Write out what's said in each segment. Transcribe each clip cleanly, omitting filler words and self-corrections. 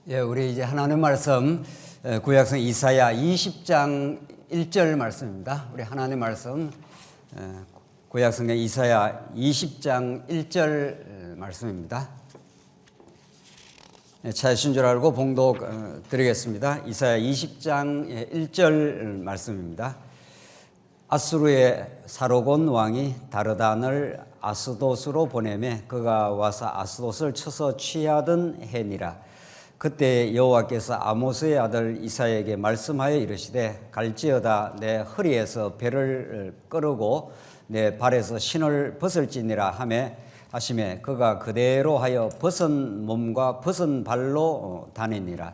예, 우리 이제 하나님 말씀 구약성 이사야 20장 1절 말씀입니다. 우리 하나님 말씀 구약성의 이사야 20장 1절 말씀입니다. 찾으신 줄 알고 봉독 드리겠습니다. 이사야 20장 1절 말씀입니다. 아수르의 사로곤 왕이 다르단을 아스돗으로 보내매 그가 와서 아스돗을 쳐서 취하던 해니라. 그때 여호와께서 아모스의 아들 이사야에게 말씀하여 이르시되 갈지어다 내 허리에서 배를 꺼르고 내 발에서 신을 벗을지니라 하시매 그가 그대로 하여 벗은 몸과 벗은 발로 다니니라.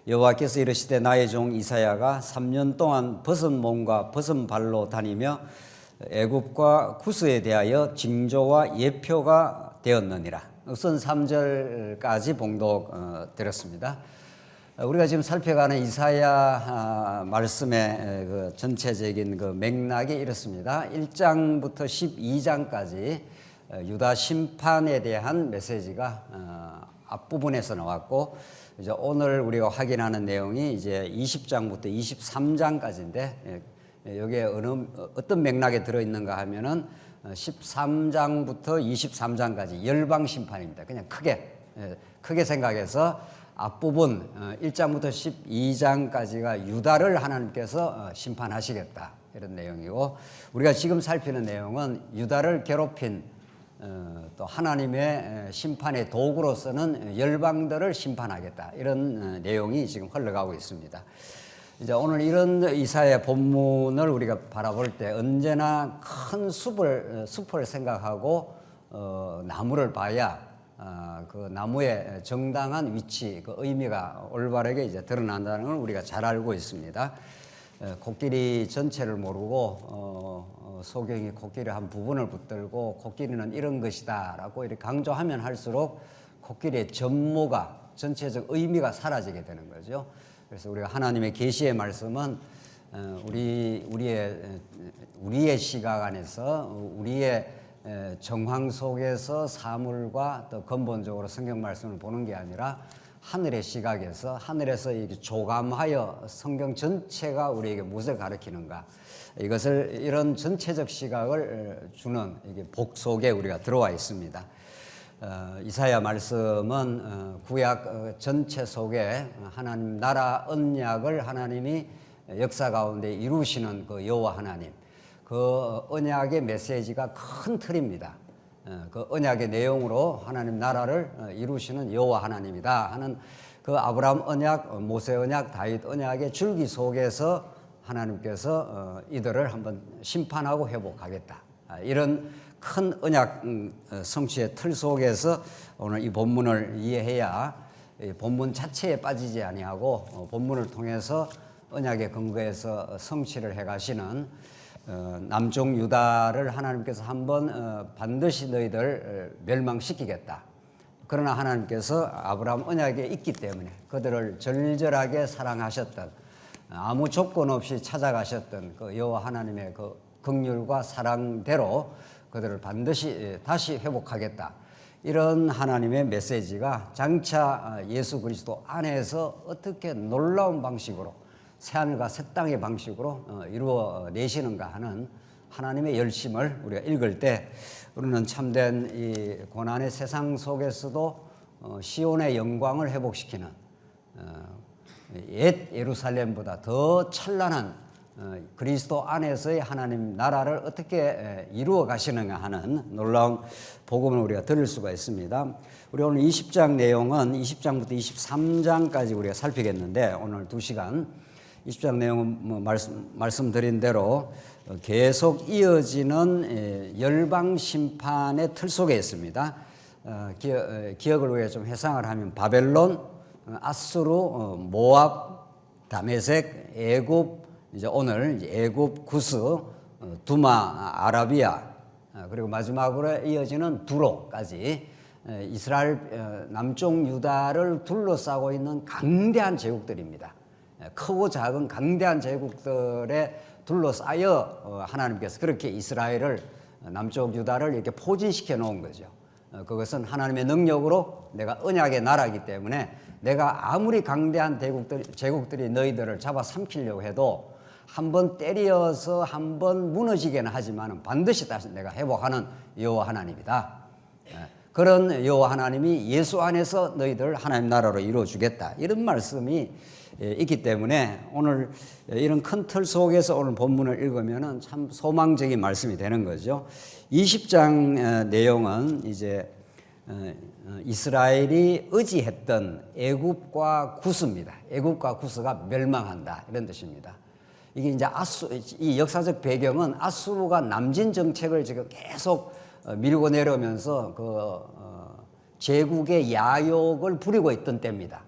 여호와께서 이르시되 나의 종 이사야가 3년 동안 벗은 몸과 벗은 발로 다니며 애굽과 구스에 대하여 징조와 예표가 되었느니라. 우선 3절까지 봉독 드렸습니다. 우리가 지금 살펴가는 이사야 말씀의 그 전체적인 그 맥락이 이렇습니다. 1장부터 12장까지 유다 심판에 대한 메시지가 앞부분에서 나왔고, 이제 오늘 우리가 확인하는 내용이 이제 20장부터 23장까지인데, 여기에 어떤 맥락에 들어있는가 하면은 13장부터 23장까지 열방 심판입니다. 그냥 크게 생각해서 앞부분 1장부터 12장까지가 유다를 하나님께서 심판하시겠다, 이런 내용이고, 우리가 지금 살피는 내용은 유다를 괴롭힌 또 하나님의 심판의 도구로서는 열방들을 심판하겠다, 이런 내용이 지금 흘러가고 있습니다. 이제 오늘 이런 이사야 본문을 우리가 바라볼 때 언제나 큰 숲을 생각하고 나무를 봐야 그 나무의 정당한 위치, 그 의미가 올바르게 이제 드러난다는 걸 우리가 잘 알고 있습니다. 코끼리 전체를 모르고 소경이 코끼리 한 부분을 붙들고 코끼리는 이런 것이다라고 이렇게 강조하면 할수록 코끼리의 전모가, 전체적 의미가 사라지게 되는 거죠. 그래서 우리가 하나님의 계시의 말씀은 우리의 시각 안에서 우리의 정황 속에서 사물과 또 근본적으로 성경 말씀을 보는 게 아니라 하늘의 시각에서, 하늘에서 이렇게 조감하여 성경 전체가 우리에게 무엇을 가르치는가, 이것을 이런 전체적 시각을 주는 이게 복 속에 우리가 들어와 있습니다. 이사야 말씀은 구약 전체 속에 하나님 나라 언약을 하나님이 역사 가운데 이루시는 그 여호와 하나님, 그 언약의 메시지가 큰 틀입니다. 그 언약의 내용으로 하나님 나라를 이루시는 여호와 하나님이다 하는 그 아브라함 언약, 모세 언약, 다윗 언약의 줄기 속에서 하나님께서 이들을 한번 심판하고 회복하겠다, 이런 큰 언약 성취의 틀 속에서 오늘 이 본문을 이해해야 본문 자체에 빠지지 아니하고 본문을 통해서 언약의 근거에서 성취를 해가시는 남쪽 유다를 하나님께서 한번 반드시 너희들 멸망시키겠다. 그러나 하나님께서 아브라함 언약에 있기 때문에 그들을 절절하게 사랑하셨던, 아무 조건 없이 찾아가셨던 그 여호와 하나님의 그 긍휼과 사랑대로 그들을 반드시 다시 회복하겠다, 이런 하나님의 메시지가 장차 예수 그리스도 안에서 어떻게 놀라운 방식으로 새하늘과 새 땅의 방식으로 이루어내시는가 하는 하나님의 열심을 우리가 읽을 때 우리는 참된 이 고난의 세상 속에서도 시온의 영광을 회복시키는 옛 예루살렘보다 더 찬란한 그리스도 안에서의 하나님 나라를 어떻게 이루어 가시는가 하는 놀라운 복음을 우리가 들을 수가 있습니다. 우리 오늘 20장 내용은 20장부터 23장까지 우리가 살피겠는데, 오늘 2시간 20장 내용은 말씀드린 대로 계속 이어지는 열방 심판의 틀 속에 있습니다. 기억을 위해 좀 회상을 하면 바벨론, 아수르, 모압, 다메섹, 애굽, 이제 오늘 애굽, 구스, 두마, 아라비아, 그리고 마지막으로 이어지는 두로까지 이스라엘 남쪽 유다를 둘러싸고 있는 강대한 제국들입니다. 크고 작은 강대한 제국들에 둘러싸여 하나님께서 그렇게 이스라엘을, 남쪽 유다를 이렇게 포진시켜 놓은 거죠. 그것은 하나님의 능력으로 내가 언약의 나라이기 때문에 내가 아무리 강대한 제국들이 너희들을 잡아삼키려고 해도 한번 때려서 한번 무너지게는 하지만 반드시 다시 내가 회복하는 여호와 하나님이다. 그런 여호와 하나님이 예수 안에서 너희들 하나님 나라로 이루어주겠다. 이런 말씀이 있기 때문에 오늘 이런 큰 틀 속에서 오늘 본문을 읽으면 참 소망적인 말씀이 되는 거죠. 20장 내용은 이제 이스라엘이 의지했던 애굽과 구스입니다. 애굽과 구스가 멸망한다 이런 뜻입니다. 이게 이제 이 역사적 배경은 아수르가 남진 정책을 지금 계속 밀고 내려오면서 제국의 야욕을 부리고 있던 때입니다.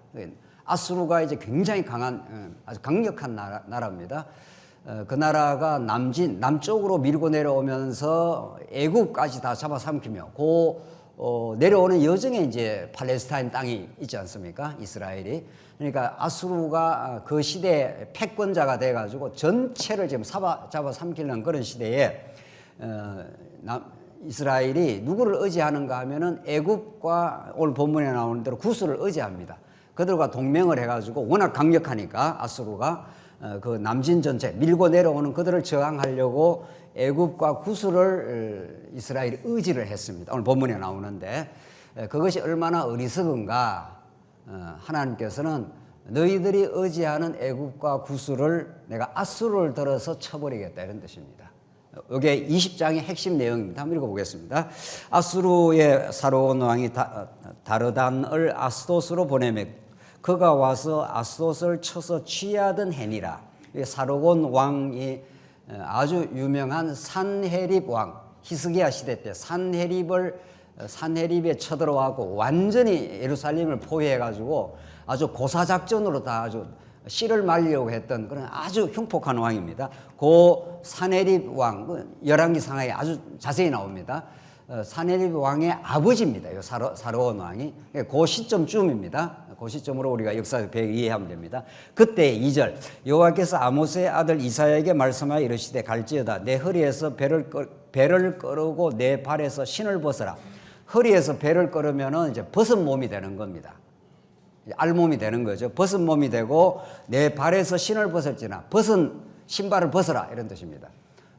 아수르가 이제 굉장히 강한 아주 강력한 나라입니다. 그 나라가 남쪽으로 밀고 내려오면서 애굽까지 다 잡아삼키며 내려오는 여정에 이제 팔레스타인 땅이 있지 않습니까? 이스라엘이. 그러니까 아수르가 그 시대의 패권자가 돼가지고 전체를 지금 잡아삼키는 그런 시대에 이스라엘이 누구를 의지하는가 하면은 애굽과 오늘 본문에 나오는 대로 구스를 의지합니다. 그들과 동맹을 해가지고 워낙 강력하니까 아수르가 그 남진 전체 밀고 내려오는 그들을 저항하려고 애굽과 구스를 이스라엘이 의지를 했습니다. 오늘 본문에 나오는데 그것이 얼마나 어리석은가. 하나님께서는 너희들이 의지하는 애굽과 구스를 내가 아수르를 들어서 쳐버리겠다 이런 뜻입니다. 이게 20장의 핵심 내용입니다. 한번 읽어보겠습니다. 아수르의 사로온 왕이 다르단을 아스도스로 보내매 그가 와서 아스도스를 쳐서 취하던 해니라. 사로온 왕이 아주 유명한 산헤립 왕, 히스기야 시대 때 산헤립에 쳐들어와고 완전히 예루살렘을 포위해가지고 아주 고사작전으로 다 아주 씨를 말리려고 했던 그런 아주 흉폭한 왕입니다. 그 산헤립 왕, 열왕기 상하에 아주 자세히 나옵니다. 산헤립 왕의 아버지입니다. 사로온 왕이. 그 시점쯤입니다. 그 시점으로 우리가 역사적 배경 이해하면 됩니다. 그때 2절 여호와께서 아모스의 아들 이사야에게 말씀하여 이르시되 갈지어다 내 허리에서 배를 꺼르고 내 발에서 신을 벗어라. 허리에서 배를 꺼르면은 이제 벗은 몸이 되는 겁니다. 알몸이 되는 거죠. 벗은 몸이 되고 내 발에서 신을 벗을지나 벗은 신발을 벗어라 이런 뜻입니다.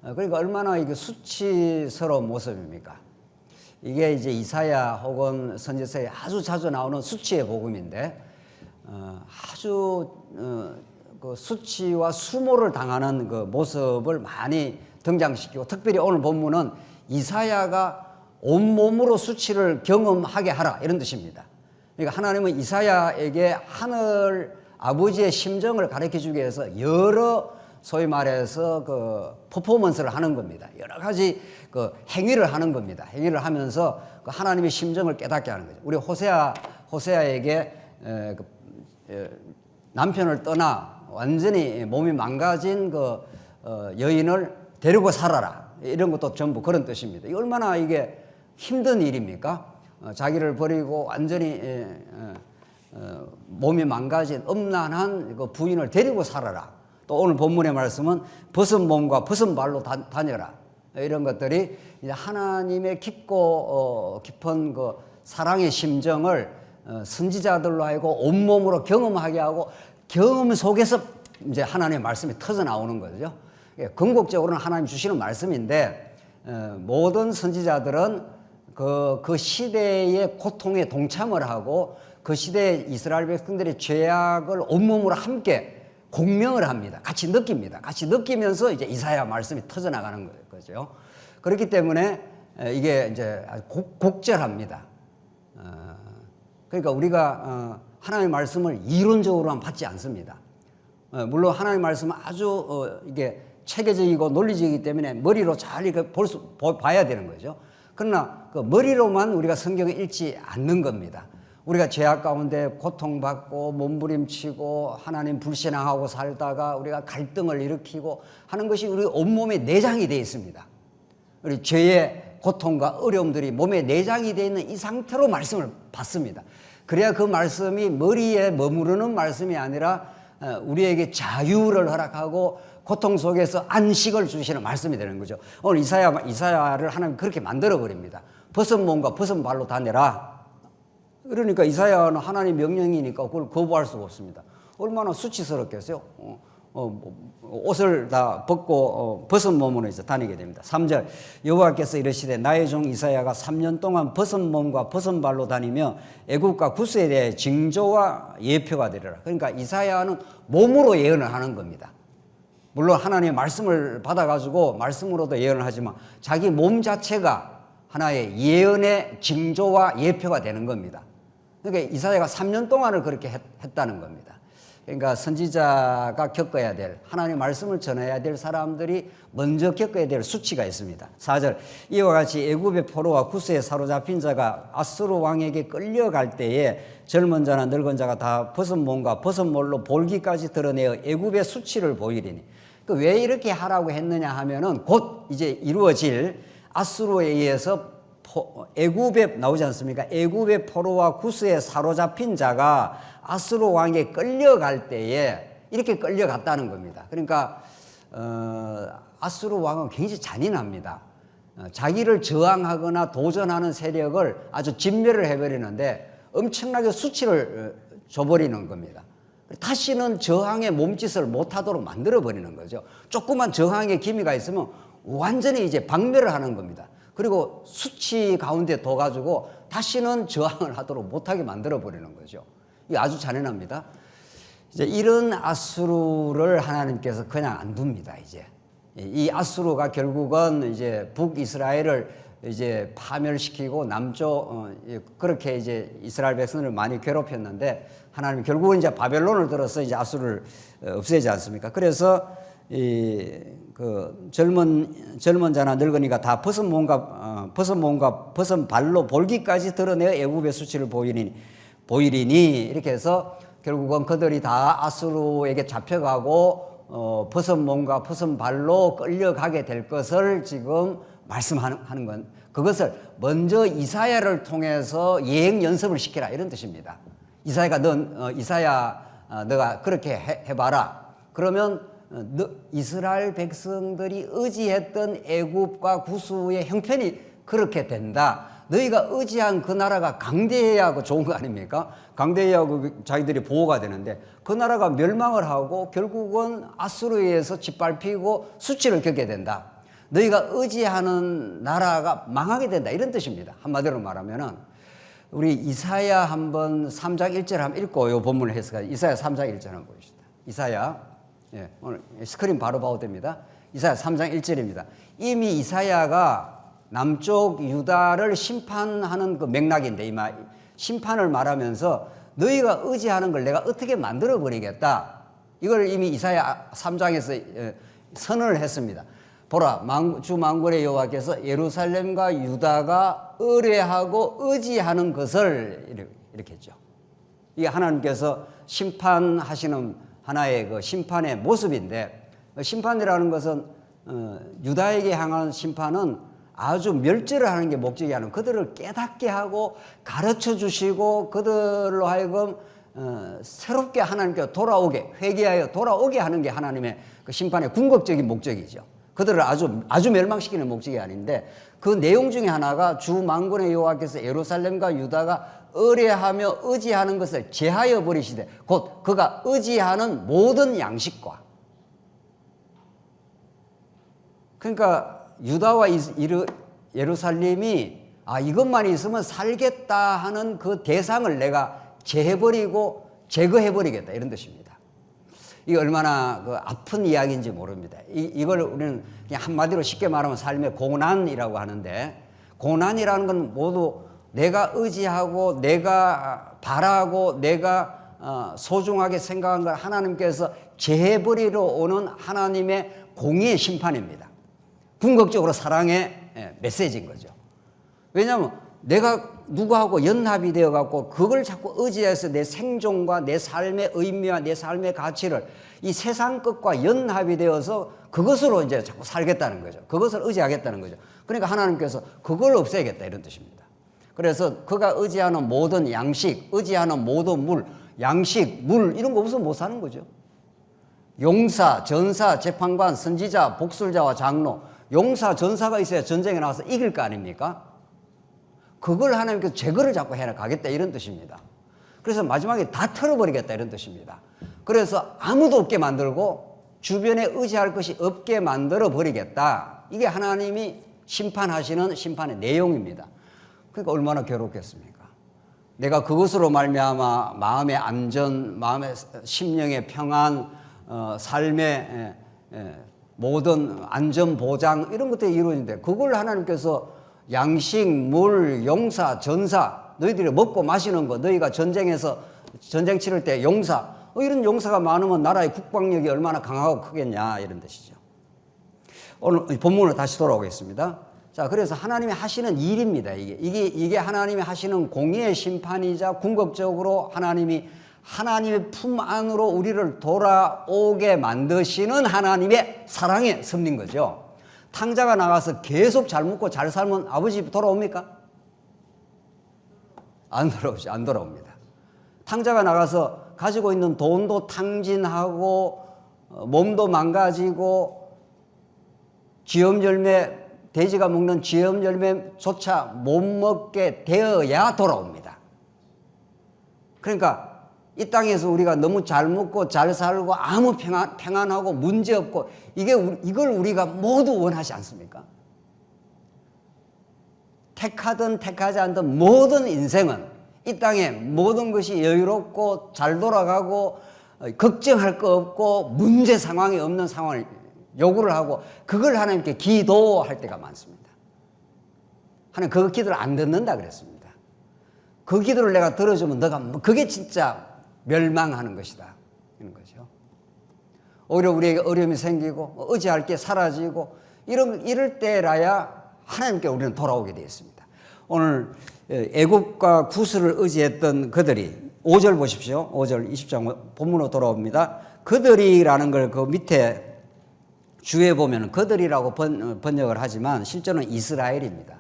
그러니까 얼마나 이게 수치스러운 모습입니까? 이게 이제 이사야 혹은 선지서에 아주 자주 나오는 수치의 복음인데 아주 그 수치와 수모를 당하는 그 모습을 많이 등장시키고 특별히 오늘 본문은 이사야가 온몸으로 수치를 경험하게 하라 이런 뜻입니다. 그러니까 하나님은 이사야에게 하늘 아버지의 심정을 가르쳐 주기 위해서 여러 소위 말해서 그 퍼포먼스를 하는 겁니다. 여러 가지 그 행위를 하는 겁니다. 행위를 하면서 그 하나님의 심정을 깨닫게 하는 거죠. 우리 호세아에게 남편을 떠나 완전히 몸이 망가진 그 여인을 데리고 살아라. 이런 것도 전부 그런 뜻입니다. 얼마나 이게 힘든 일입니까? 자기를 버리고 완전히 몸이 망가진 음란한 그 부인을 데리고 살아라. 또 오늘 본문의 말씀은 벗은 몸과 벗은 발로 다녀라. 이런 것들이 이제 하나님의 깊은 그 사랑의 심정을 선지자들로 하여금 온몸으로 경험하게 하고 경험 속에서 이제 하나님의 말씀이 터져 나오는 거죠. 궁극적으로는 하나님 주시는 말씀인데 모든 선지자들은 그 시대의 고통에 동참을 하고 그 시대의 이스라엘 백성들의 죄악을 온몸으로 함께 공명을 합니다. 같이 느낍니다. 같이 느끼면서 이제 이사야 말씀이 터져 나가는 거죠. 그렇기 때문에 이게 이제 곡절합니다. 그러니까 우리가 하나님의 말씀을 이론적으로만 받지 않습니다. 물론 하나님의 말씀은 아주 이게 체계적이고 논리적이기 때문에 머리로 잘 봐야 되는 거죠. 그러나 그 머리로만 우리가 성경을 읽지 않는 겁니다. 우리가 죄악 가운데 고통받고 몸부림치고 하나님 불신앙하고 살다가 우리가 갈등을 일으키고 하는 것이 우리 온몸에 내장이 되어 있습니다. 우리 죄의 고통과 어려움들이 몸에 내장이 되어 있는 이 상태로 말씀을 받습니다. 그래야 그 말씀이 머리에 머무르는 말씀이 아니라 우리에게 자유를 허락하고 고통 속에서 안식을 주시는 말씀이 되는 거죠. 오늘 이사야를 하나님 그렇게 만들어 버립니다. 벗은 몸과 벗은 발로 다내라. 그러니까 이사야는 하나님 명령이니까 그걸 거부할 수가 없습니다. 얼마나 수치스럽겠어요. 옷을 다 벗고 벗은 몸으로 이제 다니게 됩니다. 3절 여호와께서 이르시되 나의 종 이사야가 3년 동안 벗은 몸과 벗은 발로 다니며 애굽과 구스에 대해 징조와 예표가 되리라. 그러니까 이사야는 몸으로 예언을 하는 겁니다. 물론 하나님의 말씀을 받아가지고 말씀으로도 예언을 하지만 자기 몸 자체가 하나의 예언의 징조와 예표가 되는 겁니다. 그러니까 이사야가 3년 동안을 그렇게 했다는 겁니다. 그러니까 선지자가 겪어야 될 하나님의 말씀을 전해야 될 사람들이 먼저 겪어야 될 수치가 있습니다. 4절 이와 같이 애굽의 포로와 구스에 사로잡힌 자가 아수르 왕에게 끌려갈 때에 젊은 자나 늙은 자가 다 벗은 몸과 벗은 몰로 볼기까지 드러내어 애굽의 수치를 보이리니 왜 이렇게 하라고 했느냐 하면은 곧 이제 이루어질 아수르에 의해서 애굽에 나오지 않습니까? 애굽의 포로와 구스에 사로잡힌 자가 아수르 왕에 끌려갈 때에 이렇게 끌려갔다는 겁니다. 그러니까 아수르 왕은 굉장히 잔인합니다. 자기를 저항하거나 도전하는 세력을 아주 진멸을 해버리는데 엄청나게 수치를 줘버리는 겁니다. 다시는 저항의 몸짓을 못하도록 만들어버리는 거죠. 조그만 저항의 기미가 있으면 완전히 이제 박멸을 하는 겁니다. 그리고 수치 가운데 둬가지고 다시는 저항을 하도록 못하게 만들어버리는 거죠. 이게 아주 잔인합니다. 이제 이런 아수르를 하나님께서 그냥 안 둡니다. 이제 이 아수르가 결국은 이제 북이스라엘을 이제 파멸시키고 남쪽 그렇게 이제 이스라엘 백성을 많이 괴롭혔는데 하나님 결국은 이제 바벨론을 들어서 이제 아수르를 없애지 않습니까? 그래서 그 젊은 자나 늙은이가 다 벗은 몸과 벗은 발로 볼기까지 드러내어 애굽의 수치를 보이리니 이렇게 해서 결국은 그들이 다 아수르에게 잡혀가고 벗은 몸과 벗은 발로 끌려가게 될 것을 지금 말씀하는 건 그것을 먼저 이사야를 통해서 예행 연습을 시키라 이런 뜻입니다. 이사야가 너가 그렇게 해봐라. 그러면 이스라엘 백성들이 의지했던 애굽과 구스의 형편이 그렇게 된다. 너희가 의지한 그 나라가 강대해야 하고 좋은 거 아닙니까? 강대해야 하고 자기들이 보호가 되는데 그 나라가 멸망을 하고 결국은 아수르에 의해서 짓밟히고 수치를 겪게 된다. 너희가 의지하는 나라가 망하게 된다 이런 뜻입니다. 한마디로 말하면은 우리 이사야 한번 3장 1절 한번 읽고 이 본문을 해서 이사야 3장 1절 한번 보십시다. 이사야 오늘 스크린 바로 봐도 됩니다. 이사야 3장 1절입니다. 이미 이사야가 남쪽 유다를 심판하는 그 맥락인데 심판을 말하면서 너희가 의지하는 걸 내가 어떻게 만들어 버리겠다. 이걸 이미 이사야 3장에서 선언을 했습니다. 보라 주 만군의 여호와께서 예루살렘과 유다가 의뢰하고 의지하는 것을 이렇게 했죠. 이게 하나님께서 심판하시는 하나의 그 심판의 모습인데 심판이라는 것은 유다에게 향한 심판은 아주 멸절을 하는 게 목적이 아니라 그들을 깨닫게 하고 가르쳐 주시고 그들로 하여금 새롭게 하나님께 돌아오게 회개하여 돌아오게 하는 게 하나님의 그 심판의 궁극적인 목적이죠. 그들을 아주 멸망시키는 목적이 아닌데 그 내용 중에 하나가 주 만군의 여호와께서 예루살렘과 유다가 의뢰하며 의지하는 것을 제하여 버리시되 곧 그가 의지하는 모든 양식과 그러니까 유다와 예루살렘이 이것만 있으면 살겠다 하는 그 대상을 내가 제해버리고 제거해버리겠다 이런 뜻입니다. 이게 얼마나 그 아픈 이야기인지 모릅니다. 이걸 우리는 그냥 한마디로 쉽게 말하면 삶의 고난이라고 하는데 고난이라는 건 모두 내가 의지하고 내가 바라고 내가 소중하게 생각한 걸 하나님께서 제해버리러 오는 하나님의 공의의 심판입니다. 궁극적으로 사랑의 메시지인 거죠. 왜냐하면 내가 누구하고 연합이 되어 갖고 그걸 자꾸 의지해서 내 생존과 내 삶의 의미와 내 삶의 가치를 이 세상 것과 연합이 되어서 그것으로 이제 자꾸 살겠다는 거죠. 그것을 의지하겠다는 거죠. 그러니까 하나님께서 그걸 없애겠다 이런 뜻입니다. 그래서 그가 의지하는 모든 양식, 의지하는 모든 물, 양식, 물 이런 거 없으면 못 사는 거죠. 용사, 전사, 재판관, 선지자, 복술자와 장로 용사, 전사가 있어야 전쟁에 나와서 이길 거 아닙니까? 그걸 하나님께서 제거를 자꾸 해나가겠다 이런 뜻입니다. 그래서 마지막에 다 털어버리겠다 이런 뜻입니다. 그래서 아무도 없게 만들고 주변에 의지할 것이 없게 만들어 버리겠다. 이게 하나님이 심판하시는 심판의 내용입니다. 그러니까 얼마나 괴롭겠습니까? 내가 그것으로 말미암아 마음의 안전, 마음의 심령의 평안, 삶의 모든 안전 보장 이런 것들이 이루어진대. 그걸 하나님께서 양식, 물, 용사, 전사, 너희들이 먹고 마시는 거, 너희가 전쟁에서 전쟁 치를 때 용사, 이런 용사가 많으면 나라의 국방력이 얼마나 강하고 크겠냐 이런 뜻이죠. 오늘 본문으로 다시 돌아오겠습니다. 자, 그래서 하나님이 하시는 일입니다. 이게 하나님이 하시는 공의의 심판이자 궁극적으로 하나님의 품 안으로 우리를 돌아오게 만드시는 하나님의 사랑의 섭리인 거죠. 탕자가 나가서 계속 잘 먹고 잘 살면 아버지 돌아옵니까? 안 돌아옵니다. 탕자가 나가서 가지고 있는 돈도 탕진하고 몸도 망가지고 지엄열매, 돼지가 먹는 지엄열매조차 못 먹게 되어야 돌아옵니다. 그러니까 이 땅에서 우리가 너무 잘 먹고 잘 살고 아무 평안하고 문제없고 이걸 우리가 모두 원하지 않습니까? 택하든 택하지 않든 모든 인생은 이 땅에 모든 것이 여유롭고 잘 돌아가고 걱정할 거 없고 문제 상황이 없는 상황을 요구를 하고 그걸 하나님께 기도할 때가 많습니다. 하나님 그 기도를 안 듣는다 그랬습니다. 그 기도를 내가 들어주면 너가 그게 진짜 멸망하는 것이다 이런 거죠. 오히려 우리에게 어려움이 생기고 의지할 게 사라지고 이럴 때라야 하나님께 우리는 돌아오게 되어 있습니다. 오늘 애굽과 구스를 의지했던 그들이 5절 보십시오. 5절 20장 본문으로 돌아옵니다. 그들이라는 걸 그 밑에 주에 보면 그들이라고 번역을 하지만 실제로는 이스라엘입니다.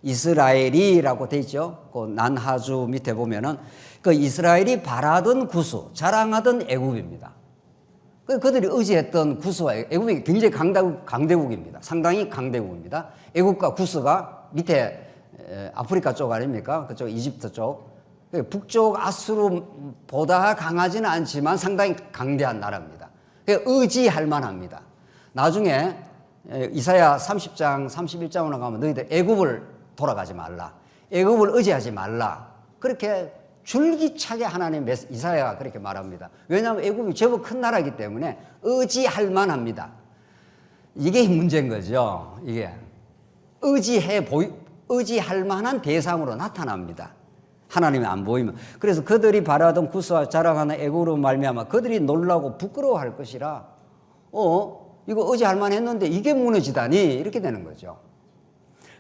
이스라엘이라고 돼 있죠. 그 난하주 밑에 보면은 그 이스라엘이 바라던 구수, 자랑하던 애굽입니다. 그들이 의지했던 구수와 애굽이 굉장히 강대국입니다. 상당히 강대국입니다. 애굽과 구스가 밑에 아프리카 쪽 아닙니까? 그쪽 이집트 쪽. 북쪽 아수르보다 강하지는 않지만 상당히 강대한 나라입니다. 의지할 만합니다. 나중에 이사야 30장, 31장으로 가면 너희들 애굽을 돌아가지 말라. 애굽을 의지하지 말라. 그렇게 줄기차게 하나님 이사야가 그렇게 말합니다. 왜냐하면 애굽이 제법 큰 나라이기 때문에 의지할 만합니다. 이게 문제인 거죠. 이게 의지할 만한 대상으로 나타납니다. 하나님이 안 보이면. 그래서 그들이 바라던 구스와 자랑하는 애굽으로 말미암아 그들이 놀라고 부끄러워할 것이라 이거 의지할 만했는데 이게 무너지다니 이렇게 되는 거죠.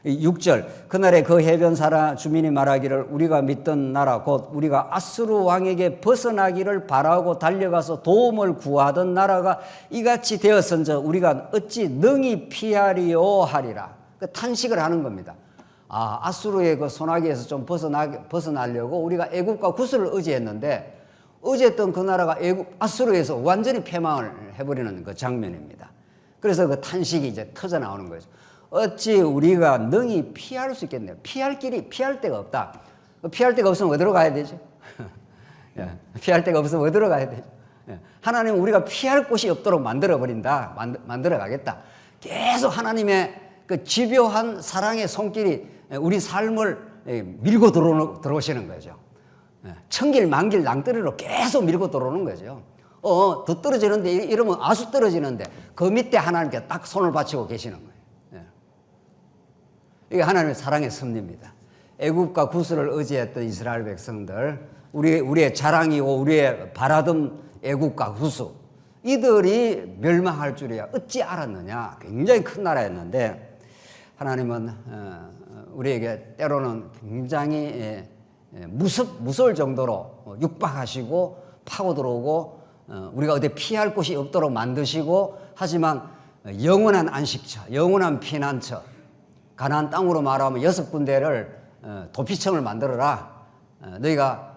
6절 그날에 그 해변 주민이 말하기를 우리가 믿던 나라 곧 우리가 아수르 왕에게 벗어나기를 바라고 달려가서 도움을 구하던 나라가 이같이 되었은저 우리가 어찌 능히 피하리요 하리라. 그 탄식을 하는 겁니다. 아수르의 그 소나기에서 좀 벗어나려고 우리가 애굽과 구스를 의지했는데 의지했던 그 나라가 아수르에서 완전히 패망을 해버리는 그 장면입니다. 그래서 그 탄식이 이제 터져 나오는 거죠. 어찌 우리가 능히 피할 수 있겠네요. 피할 데가 없다. 피할 데가 없으면 어디로 가야 되죠? 피할 데가 없으면 어디로 가야 되죠? 하나님은 우리가 피할 곳이 없도록 만들어버린다. 만들어 가겠다. 계속 하나님의 그 집요한 사랑의 손길이 우리 삶을 밀고 들어오시는 거죠. 천길 만길 낭떠러리로 계속 밀고 들어오는 거죠. 더 떨어지는데 이러면 아수 떨어지는데 그 밑에 하나님께 딱 손을 받치고 계시는 거예요. 이게 하나님의 사랑의 섭리입니다. 애굽과 구스를 의지했던 이스라엘 백성들, 우리의 자랑이고 우리의 바라던 애굽과 구스, 이들이 멸망할 줄이야 어찌 알았느냐. 굉장히 큰 나라였는데 하나님은 우리에게 때로는 굉장히 무서울 정도로 육박하시고 파고 들어오고 우리가 어디 피할 곳이 없도록 만드시고 하지만 영원한 안식처, 영원한 피난처, 가나안 땅으로 말하면 6군데를 도피청을 만들어라. 너희가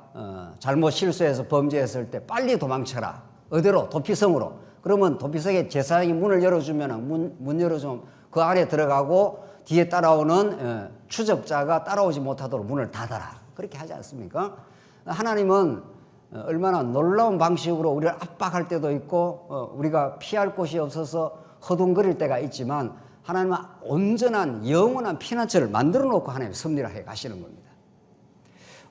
잘못 실수해서 범죄했을 때 빨리 도망쳐라. 어디로? 도피성으로. 그러면 도피성에 제사장이 문을 열어주면 문 열어주면 그 안에 들어가고 뒤에 따라오는 추적자가 따라오지 못하도록 문을 닫아라. 그렇게 하지 않습니까? 하나님은 얼마나 놀라운 방식으로 우리를 압박할 때도 있고 우리가 피할 곳이 없어서 허둥거릴 때가 있지만 하나님은 온전한 영원한 피난처를 만들어 놓고 하나님 섭리를 해 가시는 겁니다.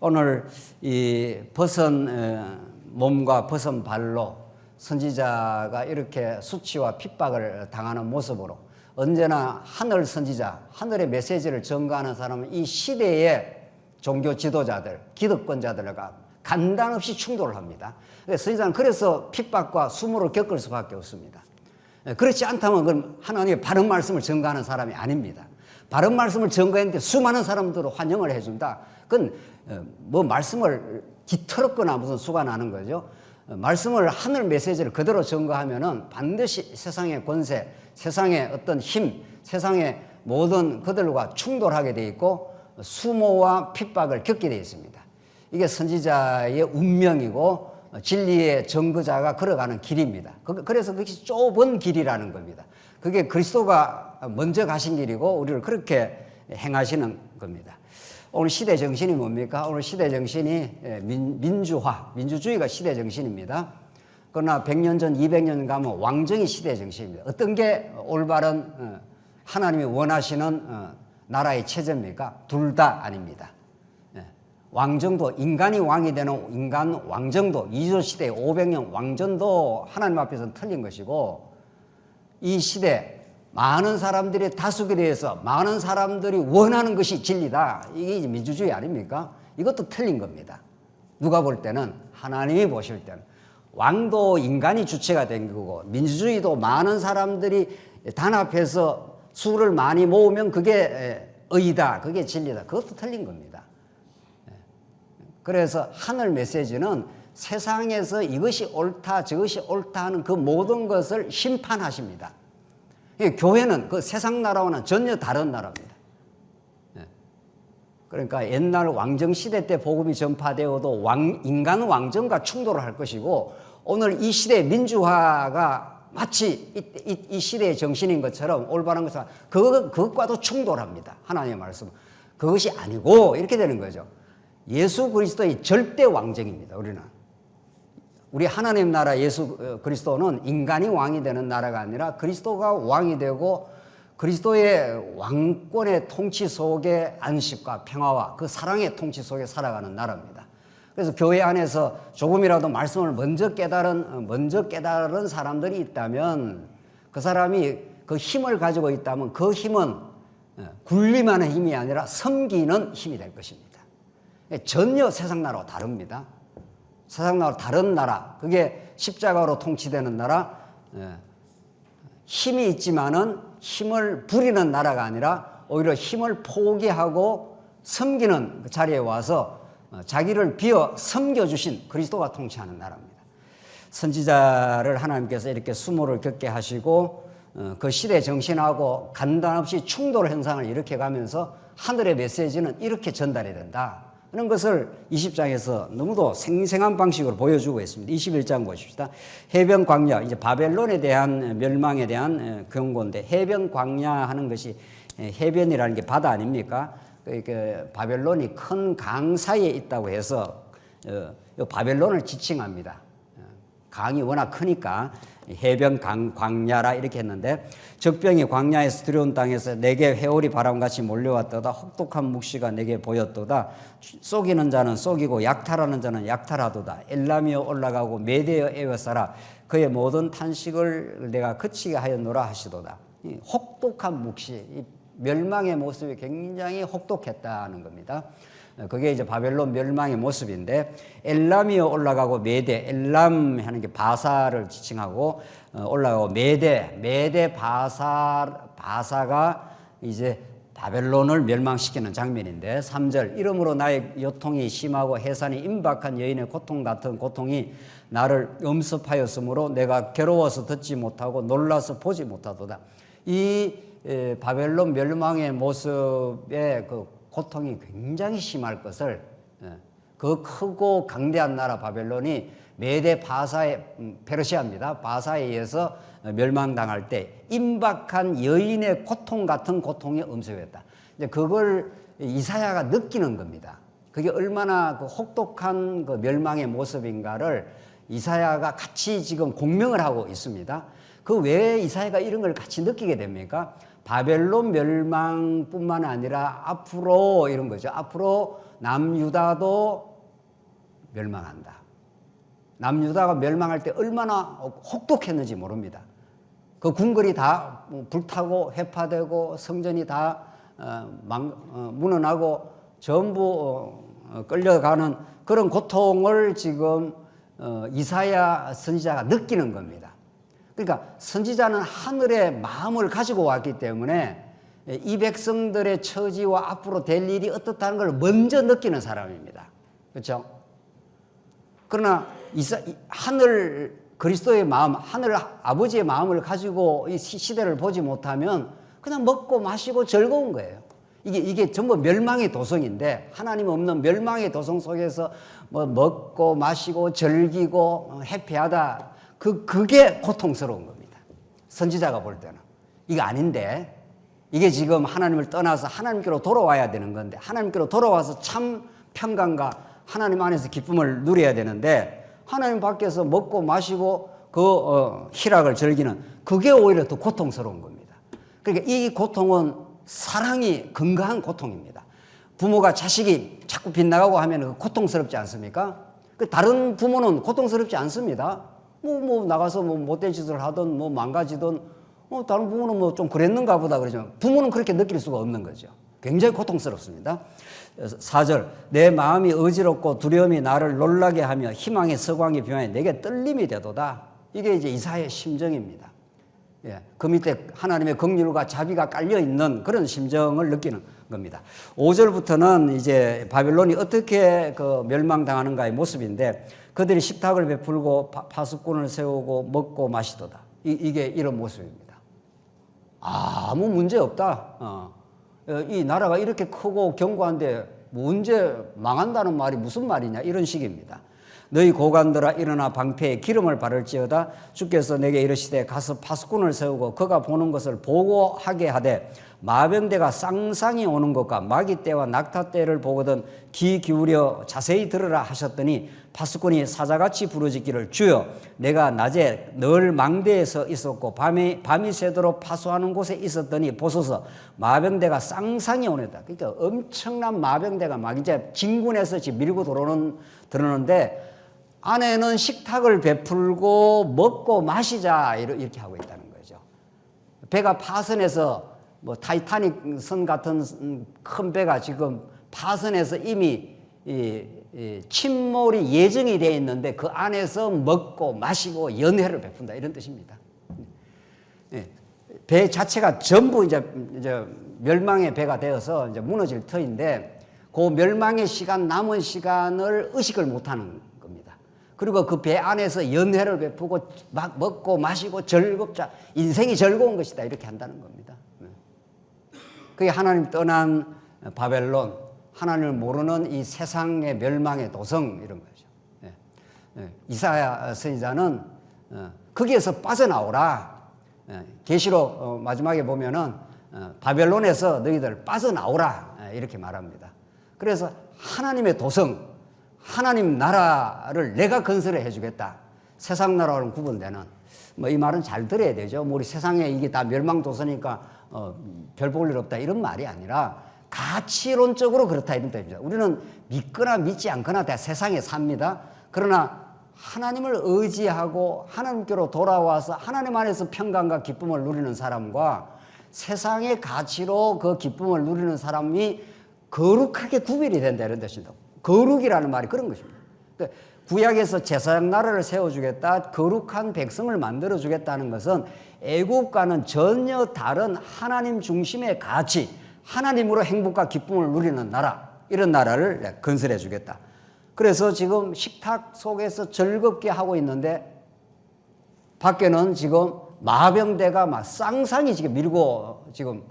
오늘 이 벗은 몸과 벗은 발로 선지자가 이렇게 수치와 핍박을 당하는 모습으로 언제나 하늘 선지자, 하늘의 메시지를 전가하는 사람은 이 시대의 종교 지도자들, 기득권자들과 간단없이 충돌을 합니다. 선지자는 그래서 핍박과 수모를 겪을 수밖에 없습니다. 그렇지 않다면 그건 하나님의 바른 말씀을 전가하는 사람이 아닙니다. 바른 말씀을 전가했는데 수많은 사람들을 환영을 해준다. 그건 뭐 말씀을 뒤틀었거나 무슨 수가 나는 거죠. 말씀을 하늘 메시지를 그대로 전가하면은 반드시 세상의 권세, 세상의 어떤 힘, 세상의 모든 그들과 충돌하게 돼 있고 수모와 핍박을 겪게 돼 있습니다. 이게 선지자의 운명이고 진리의 전거자가 걸어가는 길입니다. 그래서 그것이 좁은 길이라는 겁니다. 그게 그리스도가 먼저 가신 길이고 우리를 그렇게 행하시는 겁니다. 오늘 시대 정신이 뭡니까? 오늘 시대 정신이 민주화, 민주주의가 시대 정신입니다. 그러나 100년 전, 200년 가면 왕정이 시대 정신입니다. 어떤 게 올바른 하나님이 원하시는 나라의 체제입니까? 둘 다 아닙니다. 왕정도, 인간이 왕이 되는 인간 왕정도, 이조시대의 500년 왕정도 하나님 앞에서는 틀린 것이고 이 시대 많은 사람들의 다수결에 대해서 많은 사람들이 원하는 것이 진리다. 이게 이제 민주주의 아닙니까? 이것도 틀린 겁니다. 누가 볼 때는, 하나님이 보실 때는 왕도 인간이 주체가 된 거고 민주주의도 많은 사람들이 단합해서 수를 많이 모으면 그게 의다, 그게 진리다. 그것도 틀린 겁니다. 그래서 하늘 메시지는 세상에서 이것이 옳다 저것이 옳다 하는 그 모든 것을 심판하십니다. 교회는 그 세상 나라와는 전혀 다른 나라입니다. 그러니까 옛날 왕정시대 때 복음이 전파되어도 인간 왕정과 충돌을 할 것이고 오늘 이 시대의 민주화가 마치 이 시대의 정신인 것처럼 올바른 것은 그것과도 충돌합니다. 하나님의 말씀. 그것이 아니고 이렇게 되는 거죠. 예수 그리스도의 절대 왕정입니다. 우리 하나님 나라 예수 그리스도는 인간이 왕이 되는 나라가 아니라 그리스도가 왕이 되고 그리스도의 왕권의 통치 속에 안식과 평화와 그 사랑의 통치 속에 살아가는 나라입니다. 그래서 교회 안에서 조금이라도 말씀을 먼저 깨달은 사람들이 있다면 그 사람이 그 힘을 가지고 있다면 그 힘은 군림하는 힘이 아니라 섬기는 힘이 될 것입니다. 전혀 세상 나라와 다릅니다. 세상 나라와 다른 나라, 그게 십자가로 통치되는 나라, 힘이 있지만은 힘을 부리는 나라가 아니라 오히려 힘을 포기하고 섬기는 그 자리에 와서 자기를 비워 섬겨주신 그리스도가 통치하는 나라입니다. 선지자를 하나님께서 이렇게 수모를 겪게 하시고 그 시대 정신하고 간단없이 충돌 현상을 일으켜가면서 하늘의 메시지는 이렇게 전달이 된다. 그런 것을 20장에서 너무도 생생한 방식으로 보여주고 있습니다. 21장 보십시다. 해변 광야, 이제 바벨론에 대한 멸망에 대한 경고인데 해변 광야 하는 것이 해변이라는 게 바다 아닙니까? 그 바벨론이 큰 강 사이에 있다고 해서 바벨론을 지칭합니다. 강이 워낙 크니까 해변 광야라 이렇게 했는데 적병이 광야에서 들여온 땅에서 내게 회오리 바람같이 몰려왔도다. 혹독한 묵시가 내게 보였도다. 쏘기는 자는 쏘기고 약탈하는 자는 약탈하도다. 엘람이여 올라가고 메대여 에워싸라. 그의 모든 탄식을 내가 그치게 하였노라 하시도다. 이 혹독한 묵시, 이 멸망의 모습이 굉장히 혹독했다는 겁니다. 그게 이제 바벨론 멸망의 모습인데 엘람이여 올라가고 메대, 엘람 하는 게 바사를 지칭하고 올라가고 메대 바사가 이제 바벨론을 멸망시키는 장면인데 3절 이러므로 나의 요통이 심하고 해산이 임박한 여인의 고통 같은 고통이 나를 엄습하였으므로 내가 괴로워서 듣지 못하고 놀라서 보지 못하도다. 이 바벨론 멸망의 모습의 그 고통이 굉장히 심할 것을 그 크고 강대한 나라 바벨론이 메대 바사의 페르시아입니다. 바사에 의해서 멸망당할 때 임박한 여인의 고통 같은 고통이 엄습했다. 이제 그걸 이사야가 느끼는 겁니다. 그게 얼마나 그 혹독한 그 멸망의 모습인가를 이사야가 같이 지금 공명을 하고 있습니다. 그 왜 이사야가 이런 걸 같이 느끼게 됩니까? 바벨론 멸망뿐만 아니라 앞으로 이런 거죠. 앞으로 남유다도 멸망한다. 남유다가 멸망할 때 얼마나 혹독했는지 모릅니다. 그 궁궐이 다 불타고 회파되고 성전이 다 무너나고 전부 끌려가는 그런 고통을 지금 이사야 선지자가 느끼는 겁니다. 그러니까 선지자는 하늘의 마음을 가지고 왔기 때문에 이 백성들의 처지와 앞으로 될 일이 어떻다는 걸 먼저 느끼는 사람입니다. 그렇죠? 그러나 하늘 그리스도의 마음, 하늘 아버지의 마음을 가지고 이 시대를 보지 못하면 그냥 먹고 마시고 즐거운 거예요. 이게 전부 멸망의 도성인데 하나님 없는 멸망의 도성 속에서 뭐 먹고 마시고 즐기고 해피하다. 그게 고통스러운 겁니다. 선지자가 볼 때는. 이게 아닌데 이게 지금 하나님을 떠나서 하나님께로 돌아와야 되는 건데 하나님께로 돌아와서 참 평강과 하나님 안에서 기쁨을 누려야 되는데 하나님 밖에서 먹고 마시고 그 희락을 즐기는 그게 오히려 더 고통스러운 겁니다. 그러니까 이 고통은 사랑이 건강한 고통입니다. 부모가 자식이 자꾸 빗나가고 하면 고통스럽지 않습니까? 다른 부모는 고통스럽지 않습니다. 뭐 나가서 뭐 못된 짓을 하든 뭐 망가지든 다른 부모는 뭐 좀 그랬는가 보다 그러지만 부모는 그렇게 느낄 수가 없는 거죠. 굉장히 고통스럽습니다. 4절 내 마음이 어지럽고 두려움이 나를 놀라게 하며 희망의 서광이 변하여 내게 떨림이 되도다. 이게 이제 이사야의 심정입니다. 예, 그 밑에 하나님의 긍휼과 자비가 깔려 있는 그런 심정을 느끼는 겁니다. 5절부터는 이제 바벨론이 어떻게 그 멸망당하는가의 모습인데 그들이 식탁을 베풀고 파수꾼을 세우고 먹고 마시도다. 이게 이런 모습입니다. 아무 문제 없다. 이 나라가 이렇게 크고 견고한데 언제 망한다는 말이 무슨 말이냐 이런 식입니다. 너희 고관들아 일어나 방패에 기름을 바를지어다. 주께서 내게 이르시되 가서 파수꾼을 세우고 그가 보는 것을 보고하게 하되 마병대가 쌍쌍이 오는 것과 마귀떼와 낙타떼를 보거든 귀 기울여 자세히 들으라 하셨더니 파수꾼이 사자같이 부르짖기를 주여 내가 낮에 늘 망대에서 있었고 밤이 새도록 파수하는 곳에 있었더니 보소서 마병대가 쌍쌍이 오는다. 그러니까 엄청난 마병대가 막 이제 진군에서 지금 밀고 들어오는데 안에는 식탁을 베풀고 먹고 마시자 이렇게 하고 있다는 거죠. 배가 파선해서 뭐 타이타닉 선 같은 큰 배가 지금 파선해서 이미 침몰이 예정이 되어 있는데 그 안에서 먹고 마시고 연회를 베푼다 이런 뜻입니다. 배 자체가 전부 이제 멸망의 배가 되어서 이제 무너질 터인데 그 멸망의 시간 남은 시간을 의식을 못하는 겁니다. 그리고 그 배 안에서 연회를 베푸고 막 먹고 마시고 즐겁자 인생이 즐거운 것이다 이렇게 한다는 겁니다. 그게 하나님 떠난 바벨론, 하나님을 모르는 이 세상의 멸망의 도성 이런 거죠. 이사야 선지자는 거기에서 빠져나오라. 계시록 마지막에 보면은 바벨론에서 너희들 빠져나오라 이렇게 말합니다. 그래서 하나님의 도성, 하나님 나라를 내가 건설해 주겠다. 세상 나라와는 구분되는 뭐 이 말은 잘 들어야 되죠. 뭐 우리 세상에 이게 다 멸망도서니까 별 볼 일 없다 이런 말이 아니라 가치론적으로 그렇다 이런 뜻입니다. 우리는 믿거나 믿지 않거나 다 세상에 삽니다. 그러나 하나님을 의지하고 하나님께로 돌아와서 하나님 안에서 평강과 기쁨을 누리는 사람과 세상의 가치로 그 기쁨을 누리는 사람이 거룩하게 구별이 된다 이런 뜻입니다. 거룩이라는 말이 그런 것입니다. 구약에서 제사장 나라를 세워주겠다, 거룩한 백성을 만들어주겠다는 것은 애국과는 전혀 다른 하나님 중심의 가치, 하나님으로 행복과 기쁨을 누리는 나라, 이런 나라를 건설해 주겠다. 그래서 지금 식탁 속에서 즐겁게 하고 있는데 밖에는 지금 마병대가 막 쌍쌍이 지금 밀고 지금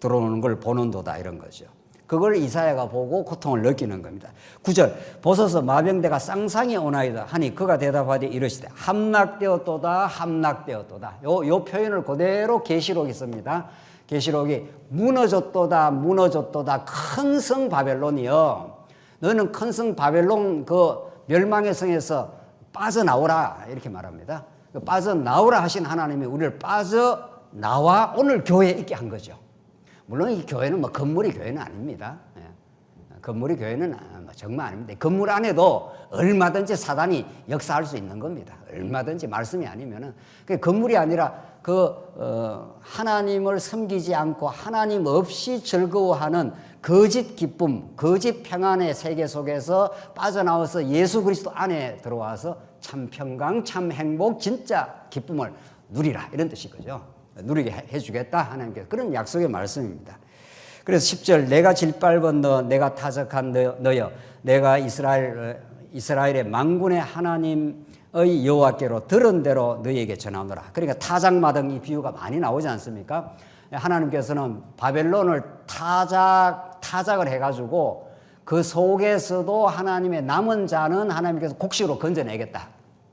들어오는 걸 보는 도다 이런 거죠. 그걸 이사야가 보고 고통을 느끼는 겁니다. 9절 보소서 마병대가 쌍상이 오나이다 하니 그가 대답하되 이르시되 함락되었도다 함락되었도다. 요 표현을 그대로 계시록에 씁니다. 계시록이 무너졌도다 무너졌도다 큰 성 바벨론이여 너는 큰 성 바벨론 그 멸망의 성에서 빠져나오라 이렇게 말합니다. 빠져나오라 하신 하나님이 우리를 빠져나와 오늘 교회에 있게 한 거죠. 물론 이 교회는 뭐 건물이 교회는 아닙니다. 건물이 교회는 정말 아닙니다. 건물 안에도 얼마든지 사단이 역사할 수 있는 겁니다. 얼마든지 말씀이 아니면은 그 건물이 아니라 하나님을 섬기지 않고 하나님 없이 즐거워하는 거짓 기쁨, 거짓 평안의 세계 속에서 빠져나와서 예수 그리스도 안에 들어와서 참 평강, 참 행복, 진짜 기쁨을 누리라 이런 뜻이거죠. 누리게 해주겠다 하나님께서 그런 약속의 말씀입니다. 그래서 10절 내가 질밟은 너 내가 타작한 너여 내가 이스라엘의 만군의 하나님의 여호와께로 들은 대로 너희에게 전하노라. 그러니까 타작마당 이 비유가 많이 나오지 않습니까? 하나님께서는 바벨론을 타작을 해가지고 그 속에서도 하나님의 남은 자는 하나님께서 곡식으로 건져내겠다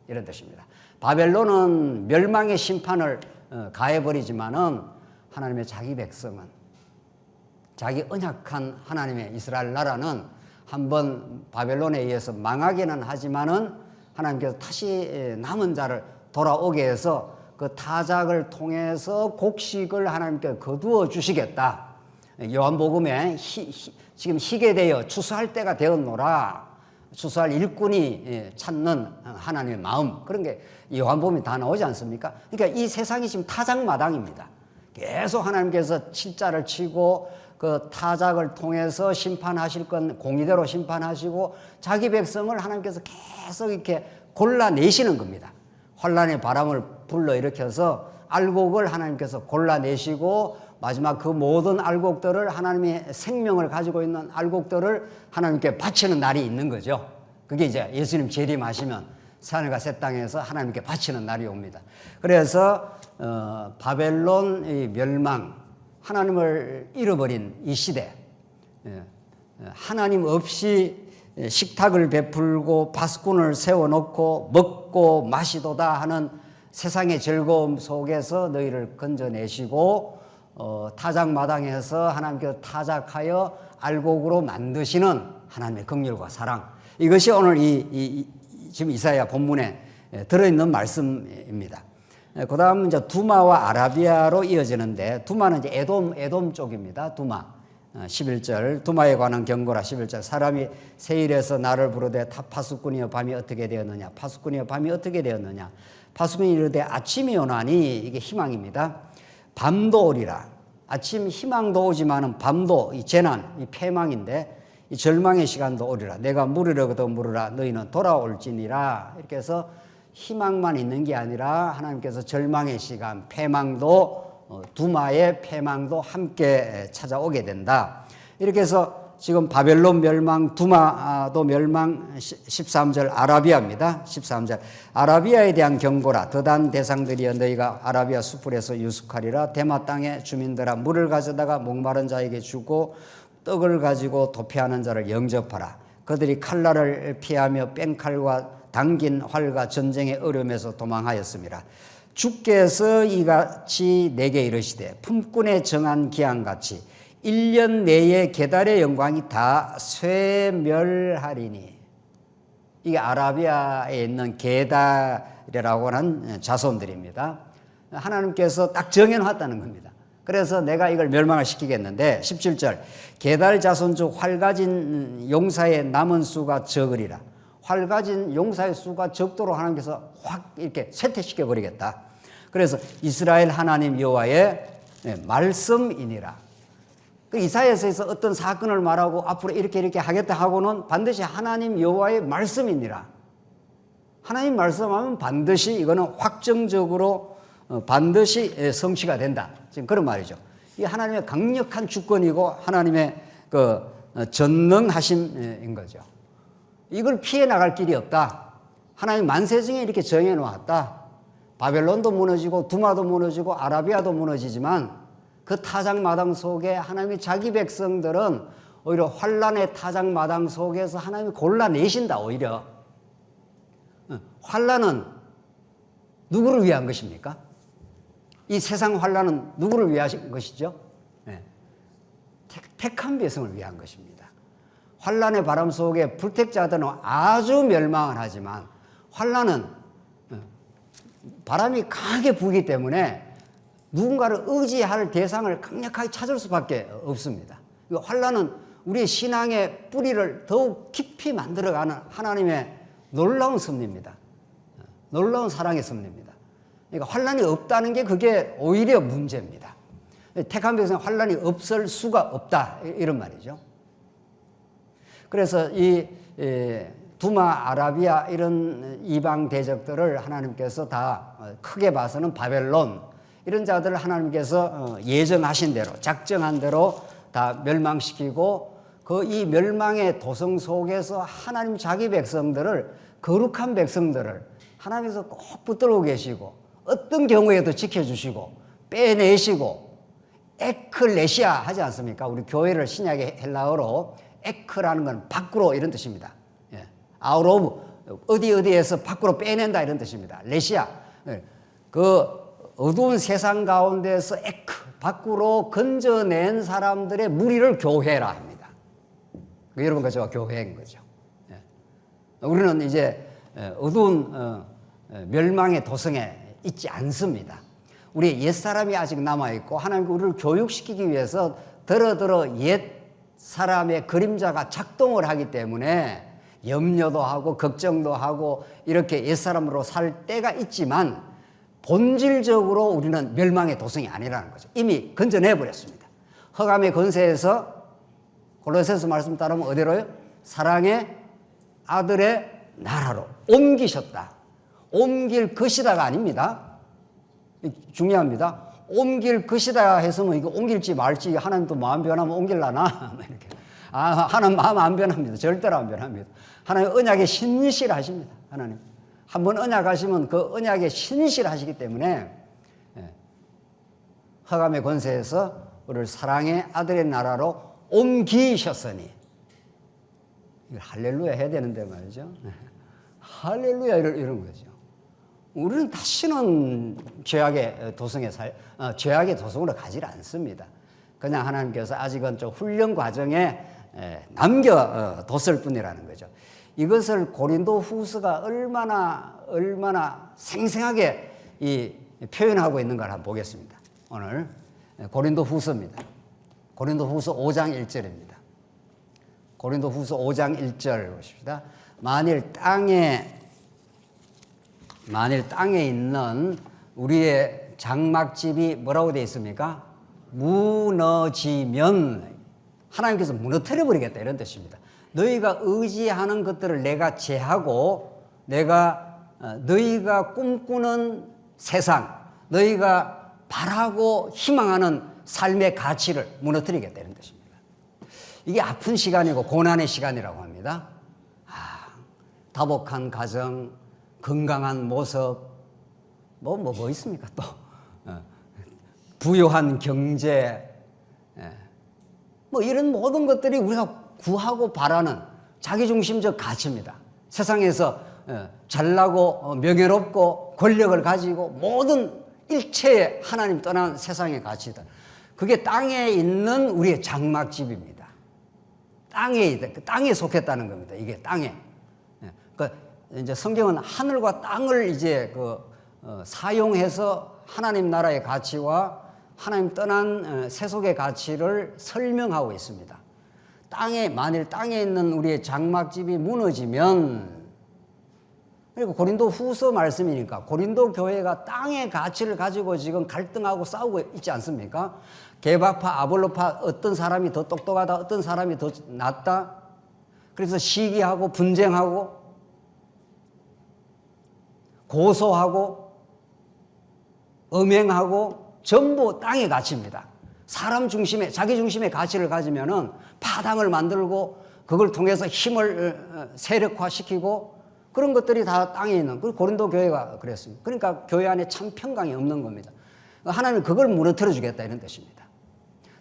이런 뜻입니다. 바벨론은 멸망의 심판을 가해버리지만은 하나님의 자기 백성은 자기 언약한 하나님의 이스라엘 나라는 한번 바벨론에 의해서 망하기는 하지만은 하나님께서 다시 남은 자를 돌아오게 해서 그 타작을 통해서 곡식을 하나님께 거두어 주시겠다. 요한복음에 지금 희게 되어 추수할 때가 되었노라. 추수할 일꾼이 찾는 하나님의 마음 그런 게 요한복음에 다 나오지 않습니까? 그러니까 이 세상이 지금 타작마당입니다. 계속 하나님께서 칠자를 치고 그 타작을 통해서 심판하실 건 공의대로 심판하시고 자기 백성을 하나님께서 계속 이렇게 골라내시는 겁니다. 환란의 바람을 불러일으켜서 알곡을 하나님께서 골라내시고 마지막 그 모든 알곡들을 하나님의 생명을 가지고 있는 알곡들을 하나님께 바치는 날이 있는 거죠. 그게 이제 예수님 재림하시면 새하늘과 새 땅에서 하나님께 바치는 날이 옵니다. 그래서 바벨론의 멸망, 하나님을 잃어버린 이 시대, 하나님 없이 식탁을 베풀고 파수꾼을 세워놓고 먹고 마시도다 하는 세상의 즐거움 속에서 너희를 건져내시고 타작마당에서 하나님께서 타작하여 알곡으로 만드시는 하나님의 긍휼과 사랑, 이것이 오늘 지금 이사야 본문에 들어있는 말씀입니다. 그 다음 이제 두마와 아라비아로 이어지는데, 두마는 이제 에돔 쪽입니다. 두마. 11절, 두마에 관한 경고라. 11절, 사람이 세일에서 나를 부르되 파수꾼이여 밤이 어떻게 되었느냐. 파수꾼이여 밤이 어떻게 되었느냐. 파수꾼이 이르되 아침이 오나니, 이게 희망입니다. 밤도 오리라. 아침 희망도 오지만은 밤도 이 재난, 이 패망인데 이 절망의 시간도 오리라. 내가 물으려거든 물으라. 너희는 돌아올지니라. 이렇게 해서 희망만 있는 게 아니라 하나님께서 절망의 시간, 패망도, 두마의 패망도 함께 찾아오게 된다. 이렇게 해서 지금 바벨론 멸망, 두마도 멸망, 13절 아라비아입니다. 13절 아라비아에 대한 경고라. 더단 대상들이여 너희가 아라비아 수풀에서 유숙하리라. 대마 땅의 주민들아 물을 가져다가 목마른 자에게 주고 떡을 가지고 도피하는 자를 영접하라. 그들이 칼날을 피하며 뺑칼과 당긴 활과 전쟁의 어려움에서 도망하였습니다. 주께서 이같이 내게 이르시되 품꾼에 정한 기한같이 1년 내에 게달의 영광이 다 쇠멸하리니. 이게 아라비아에 있는 게달이라고 하는 자손들입니다. 하나님께서 딱 정해놨다는 겁니다. 그래서 내가 이걸 멸망을 시키겠는데 17절 게달 자손 중 활 가진 용사의 남은 수가 적으리라. 활 가진 용사의 수가 적도록 하나님께서 확 이렇게 쇠퇴시켜 버리겠다. 그래서 이스라엘 하나님 여호와의 말씀이니라. 그 이사야서에서 어떤 사건을 말하고 앞으로 이렇게 하겠다 하고는 반드시 하나님 여호와의 말씀이니라. 하나님 말씀하면 반드시 이거는 확정적으로 반드시 성취가 된다. 지금 그런 말이죠. 이 하나님의 강력한 주권이고 하나님의 그 전능하심인 거죠. 이걸 피해 나갈 길이 없다. 하나님 만세중에 이렇게 정해 놓았다. 바벨론도 무너지고 두마도 무너지고 아라비아도 무너지지만 그 타작마당 속에 하나님의 자기 백성들은 오히려 환란의 타작마당 속에서 하나님이 골라내신다. 오히려 환란은 누구를 위한 것입니까? 이 세상 환란은 누구를 위한 것이죠? 네. 택한 백성을 위한 것입니다. 환란의 바람 속에 불택자들은 아주 멸망을 하지만 환란은 바람이 강하게 불기 때문에 누군가를 의지할 대상을 강력하게 찾을 수밖에 없습니다. 환란은 우리의 신앙의 뿌리를 더욱 깊이 만들어가는 하나님의 놀라운 섭리입니다. 놀라운 사랑의 섭리입니다. 그러니까 환란이 없다는 게 그게 오히려 문제입니다. 택한 백성은 환란이 없을 수가 없다 이런 말이죠. 그래서 이 두마, 아라비아 이런 이방 대적들을 하나님께서 다 크게 봐서는 바벨론 이런 자들을 하나님께서 예정하신 대로 작정한 대로 다 멸망시키고 그 이 멸망의 도성 속에서 하나님 자기 백성들을 거룩한 백성들을 하나님께서 꼭 붙들고 계시고 어떤 경우에도 지켜주시고 빼내시고 에클레시아 하지 않습니까? 우리 교회를 신약의 헬라어로 에크라는 건 밖으로 이런 뜻입니다. out of 어디에서 밖으로 빼낸다 이런 뜻입니다. 레시아 그 어두운 세상 가운데서 에크 밖으로 건져낸 사람들의 무리를 교회라 합니다. 여러분 그죠? 교회인 거죠. 우리는 이제 어두운 멸망의 도성에 있지 않습니다. 우리 옛사람이 아직 남아있고 하나님께 우리를 교육시키기 위해서 더러 옛 사람의 그림자가 작동을 하기 때문에 염려도 하고 걱정도 하고 이렇게 옛사람으로 살 때가 있지만 본질적으로 우리는 멸망의 도성이 아니라는 거죠. 이미 건져내버렸습니다. 흑암의 권세에서 골로새서 말씀 따르면 어디로요? 사랑의 아들의 나라로 옮기셨다. 옮길 것이다가 아닙니다. 중요합니다. 옮길 것이다 했으면 이거 옮길지 말지 하나님도 마음 변하면 옮길라나? 이렇게. 하나님 마음 안 변합니다. 절대로 안 변합니다. 하나님 언약에 신실하십니다. 하나님. 한번 언약하시면 그 언약에 신실하시기 때문에 흑암의 권세에서 우리를 사랑의 아들의 나라로 옮기셨으니 이걸 할렐루야 해야 되는데 말이죠. 할렐루야 이런 거죠. 우리는 다시는 죄악의 도성으로 가지 않습니다. 그냥 하나님께서 아직은 좀 훈련 과정에 남겨뒀을 뿐이라는 거죠. 이것을 고린도 후서가 얼마나 생생하게 표현하고 있는 걸 한번 보겠습니다. 오늘 고린도 후서입니다. 고린도 후서 5장 1절입니다. 고린도 후서 5장 1절 보십시다. 만일 땅에 있는 우리의 장막집이 뭐라고 되어 있습니까? 무너지면 하나님께서 무너뜨려 버리겠다 이런 뜻입니다. 너희가 의지하는 것들을 내가 제하고 너희가 꿈꾸는 세상, 너희가 바라고 희망하는 삶의 가치를 무너뜨리겠다 이런 뜻입니다. 이게 아픈 시간이고 고난의 시간이라고 합니다. 다복한 가정, 건강한 모습, 뭐 있습니까 또? 부유한 경제, 이런 모든 것들이 우리가 구하고 바라는 자기중심적 가치입니다. 세상에서 잘나고 명예롭고 권력을 가지고 모든 일체의 하나님 떠난 세상의 가치다. 그게 땅에 있는 우리의 장막집입니다. 땅에 속했다는 겁니다. 이게 땅에. 그러니까 이제 성경은 하늘과 땅을 이제 사용해서 하나님 나라의 가치와 하나님 떠난 세속의 가치를 설명하고 있습니다. 만일 땅에 있는 우리의 장막집이 무너지면, 그리고 고린도 후서 말씀이니까 고린도 교회가 땅의 가치를 가지고 지금 갈등하고 싸우고 있지 않습니까? 개박파, 아볼로파, 어떤 사람이 더 똑똑하다, 어떤 사람이 더 낫다. 그래서 시기하고 분쟁하고 고소하고 음행하고 전부 땅의 가치입니다. 사람 중심의, 자기 중심의 가치를 가지면은 파당을 만들고 그걸 통해서 힘을 세력화시키고 그런 것들이 다 땅에 있는, 고린도 교회가 그랬습니다. 그러니까 교회 안에 참 평강이 없는 겁니다. 하나님은 그걸 무너뜨려 주겠다 이런 뜻입니다.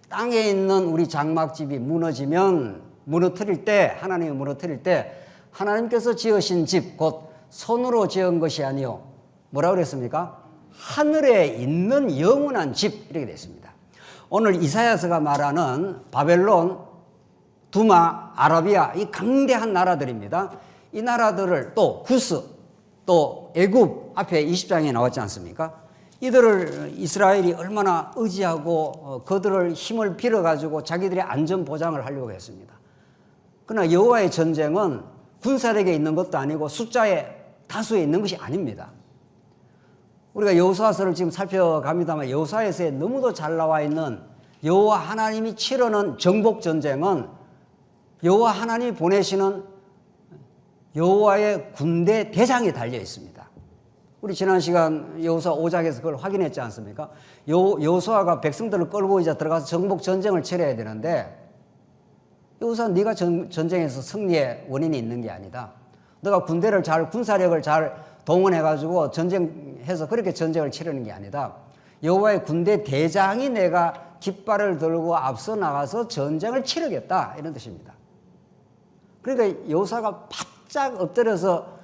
땅에 있는 우리 장막집이 무너뜨릴 때, 하나님이 무너뜨릴 때 하나님께서 지으신 집, 곧 손으로 지은 것이 아니요 뭐라고 그랬습니까? 하늘에 있는 영원한 집, 이렇게 됐습니다. 오늘 이사야서가 말하는 바벨론, 두마, 아라비아, 이 강대한 나라들입니다. 이 나라들을 또 구스, 또 애굽, 앞에 20장에 나왔지 않습니까? 이들을 이스라엘이 얼마나 의지하고 그들을 힘을 빌어가지고 자기들의 안전 보장을 하려고 했습니다. 그러나 여호와의 전쟁은 군사력에 있는 것도 아니고 숫자의 다수에 있는 것이 아닙니다. 우리가 여호수아서를 지금 살펴갑니다만 여호수아서에 너무도 잘 나와 있는 여호와 하나님이 치르는 정복 전쟁은 여호와 하나님이 보내시는 여호와의 군대 대장이 달려 있습니다. 우리 지난 시간 여호수아 5장에서 그걸 확인했지 않습니까? 여호수아가 백성들을 끌고 이제 들어가서 정복 전쟁을 치러야 되는데 여호수아, 네가 전쟁에서 승리의 원인이 있는 게 아니다. 너가 군대를 군사력을 잘 동원해가지고 전쟁해서 그렇게 전쟁을 치르는 게 아니다. 여호와의 군대 대장이 내가 깃발을 들고 앞서 나가서 전쟁을 치르겠다, 이런 뜻입니다. 그러니까 여호수아가 바짝 엎드려서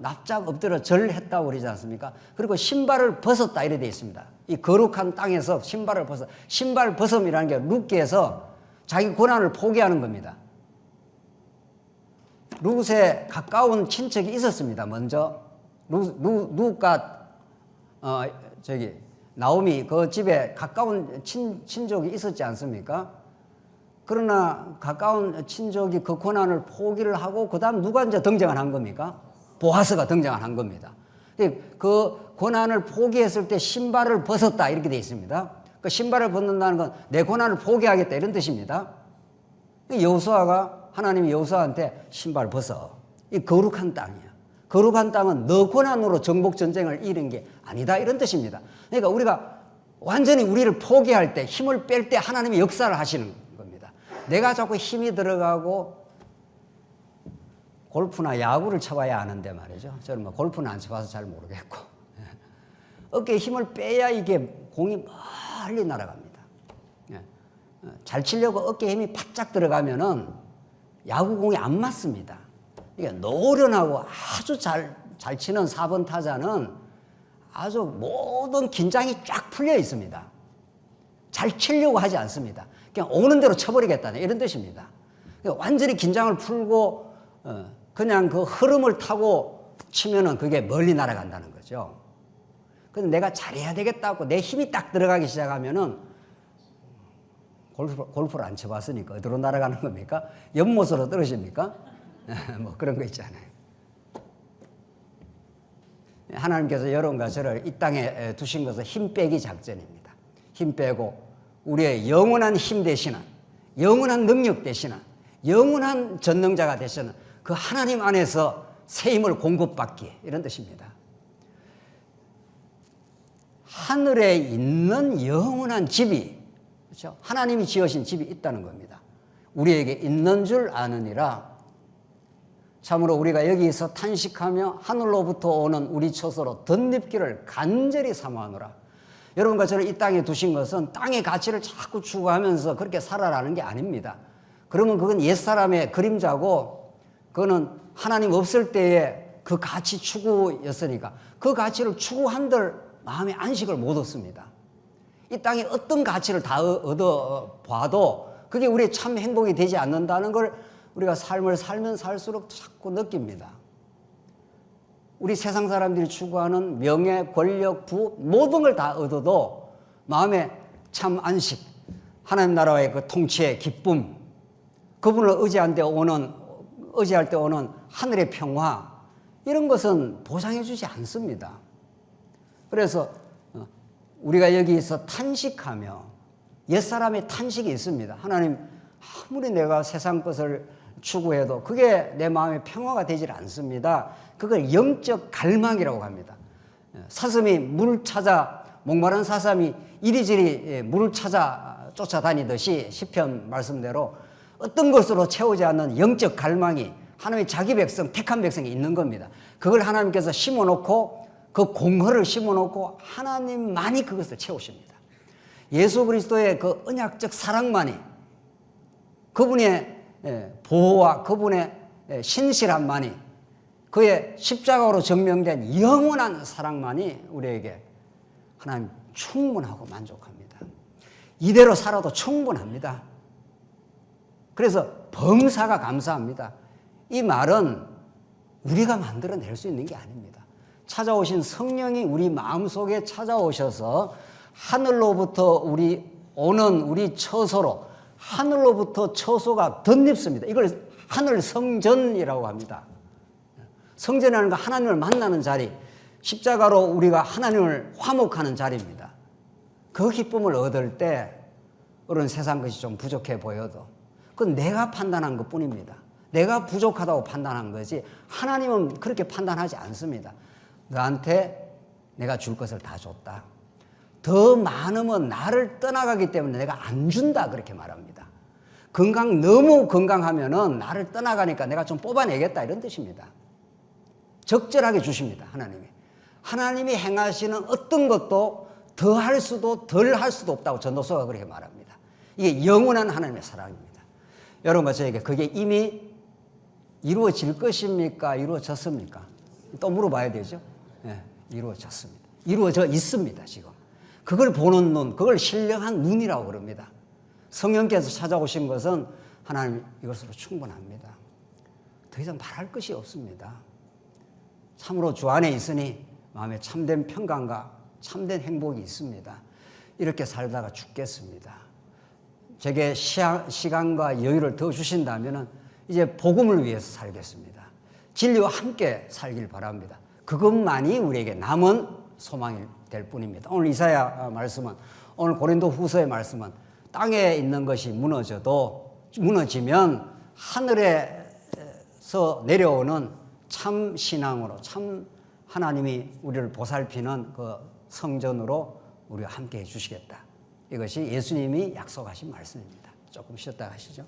납작 엎드려 절했다고 그러지 않습니까? 그리고 신발을 벗었다, 이래 되어 있습니다. 이 거룩한 땅에서 신발을 신발 벗음이라는 게 룻기에서 자기 권한을 포기하는 겁니다. 룻에 가까운 친척이 있었습니다. 먼저 룻과 나오미 그 집에 가까운 친족이 있었지 않습니까? 그러나 가까운 친족이 그 권한을 포기를 하고 그 다음 누가 이제 등장을 한 겁니까? 보아스가 등장을 한 겁니다. 그 권한을 포기했을 때 신발을 벗었다, 이렇게 되어 있습니다. 그 신발을 벗는다는 건 내 권한을 포기하겠다, 이런 뜻입니다. 여호수아가 하나님이 여호수아한테 신발 벗어. 이 거룩한 땅이야. 거룩한 땅은 너 권한으로 정복 전쟁을 이룬 게 아니다, 이런 뜻입니다. 그러니까 우리가 완전히 우리를 포기할 때, 힘을 뺄 때 하나님이 역사를 하시는 겁니다. 내가 자꾸 힘이 들어가고 골프나 야구를 쳐봐야 아는데 말이죠. 저는 뭐 골프는 안 쳐봐서 잘 모르겠고 어깨에 힘을 빼야 이게 공이 멀리 날아갑니다. 잘 치려고 어깨에 힘이 바짝 들어가면은 야구공이 안 맞습니다. 이게 노련하고 아주 잘 치는 4번 타자는 아주 모든 긴장이 쫙 풀려 있습니다. 잘 치려고 하지 않습니다. 그냥 오는 대로 쳐버리겠다는 이런 뜻입니다. 그러니까 완전히 긴장을 풀고 그냥 그 흐름을 타고 치면은 그게 멀리 날아간다는 거죠. 근데 내가 잘해야 되겠다고 내 힘이 딱 들어가기 시작하면은 골프를 안 쳐봤으니까 어디로 날아가는 겁니까? 연못으로 떨어집니까? 뭐 그런 거 있잖아요. 하나님께서 여러분과 저를 이 땅에 두신 것은 힘 빼기 작전입니다. 힘 빼고 우리의 영원한 힘 되시는, 영원한 능력 되시는, 영원한 전능자가 되시는 그 하나님 안에서 새 힘을 공급받기, 이런 뜻입니다. 하늘에 있는 영원한 집이, 그렇죠? 하나님이 지으신 집이 있다는 겁니다. 우리에게 있는 줄 아느니라. 참으로 우리가 여기서 탄식하며 하늘로부터 오는 우리 처소로 덧입기를 간절히 사모하노라. 여러분과 저를 이 땅에 두신 것은 땅의 가치를 자꾸 추구하면서 그렇게 살아라는 게 아닙니다. 그러면 그건 옛사람의 그림자고 그거는 하나님 없을 때의 그 가치 추구였으니까 그 가치를 추구한들 마음의 안식을 못 얻습니다. 이 땅에 어떤 가치를 다 얻어봐도 그게 우리의 참 행복이 되지 않는다는 걸 우리가 삶을 살면 살수록 자꾸 느낍니다. 우리 세상 사람들이 추구하는 명예, 권력, 부 모든 걸 다 얻어도 마음에 참 안식, 하나님 나라의 그 통치의 기쁨, 그분을 의지할 때 오는 하늘의 평화, 이런 것은 보장해 주지 않습니다. 그래서 우리가 여기서 탄식하며 옛사람의 탄식이 있습니다. 하나님, 아무리 내가 세상 것을 추구해도 그게 내 마음의 평화가 되질 않습니다. 그걸 영적 갈망이라고 합니다. 사슴이 물을 찾아, 목마른 사슴이 이리저리 물을 찾아 쫓아다니듯이 시편 말씀대로 어떤 것으로 채우지 않는 영적 갈망이 하나님의 자기 백성, 택한 백성이 있는 겁니다. 그걸 하나님께서 심어놓고 그 공허를 심어놓고 하나님만이 그것을 채우십니다. 예수 그리스도의 그 언약적 사랑만이, 그분의 보호와 그분의 신실함만이, 그의 십자가로 증명된 영원한 사랑만이 우리에게 하나님 충분하고 만족합니다. 이대로 살아도 충분합니다. 그래서 범사가 감사합니다. 이 말은 우리가 만들어낼 수 있는 게 아닙니다. 찾아오신 성령이 우리 마음속에 찾아오셔서 하늘로부터 우리 처소로, 하늘로부터 처소가 덧입습니다. 이걸 하늘 성전이라고 합니다. 성전이라는 건 하나님을 만나는 자리, 십자가로 우리가 하나님을 화목하는 자리입니다. 그 기쁨을 얻을 때 어른 세상 것이 좀 부족해 보여도 그건 내가 판단한 것뿐입니다. 내가 부족하다고 판단한 거지 하나님은 그렇게 판단하지 않습니다. 너한테 내가 줄 것을 다 줬다. 더 많으면 나를 떠나가기 때문에 내가 안 준다, 그렇게 말합니다. 너무 건강하면은 나를 떠나가니까 내가 좀 뽑아내겠다, 이런 뜻입니다. 적절하게 주십니다, 하나님이. 하나님이 행하시는 어떤 것도 더 할 수도 덜 할 수도 없다고 전도서가 그렇게 말합니다. 이게 영원한 하나님의 사랑입니다. 여러분과 저에게 그게 이미 이루어질 것입니까? 이루어졌습니까? 또 물어봐야 되죠. 네, 이루어졌습니다. 이루어져 있습니다, 지금. 그걸 보는 눈, 그걸 신령한 눈이라고 그럽니다. 성령께서 찾아오신 것은 하나님 이것으로 충분합니다. 더 이상 말할 것이 없습니다. 참으로 주 안에 있으니 마음에 참된 평강과 참된 행복이 있습니다. 이렇게 살다가 죽겠습니다. 제게 시간과 여유를 더 주신다면 이제 복음을 위해서 살겠습니다. 진리와 함께 살길 바랍니다. 그것만이 우리에게 남은 소망이 될 뿐입니다. 오늘 이사야 말씀은, 오늘 고린도 후서의 말씀은 땅에 있는 것이 무너지면 하늘에서 내려오는 참 신앙으로, 참 하나님이 우리를 보살피는 그 성전으로 우리와 함께 해주시겠다. 이것이 예수님이 약속하신 말씀입니다. 조금 쉬었다 가시죠.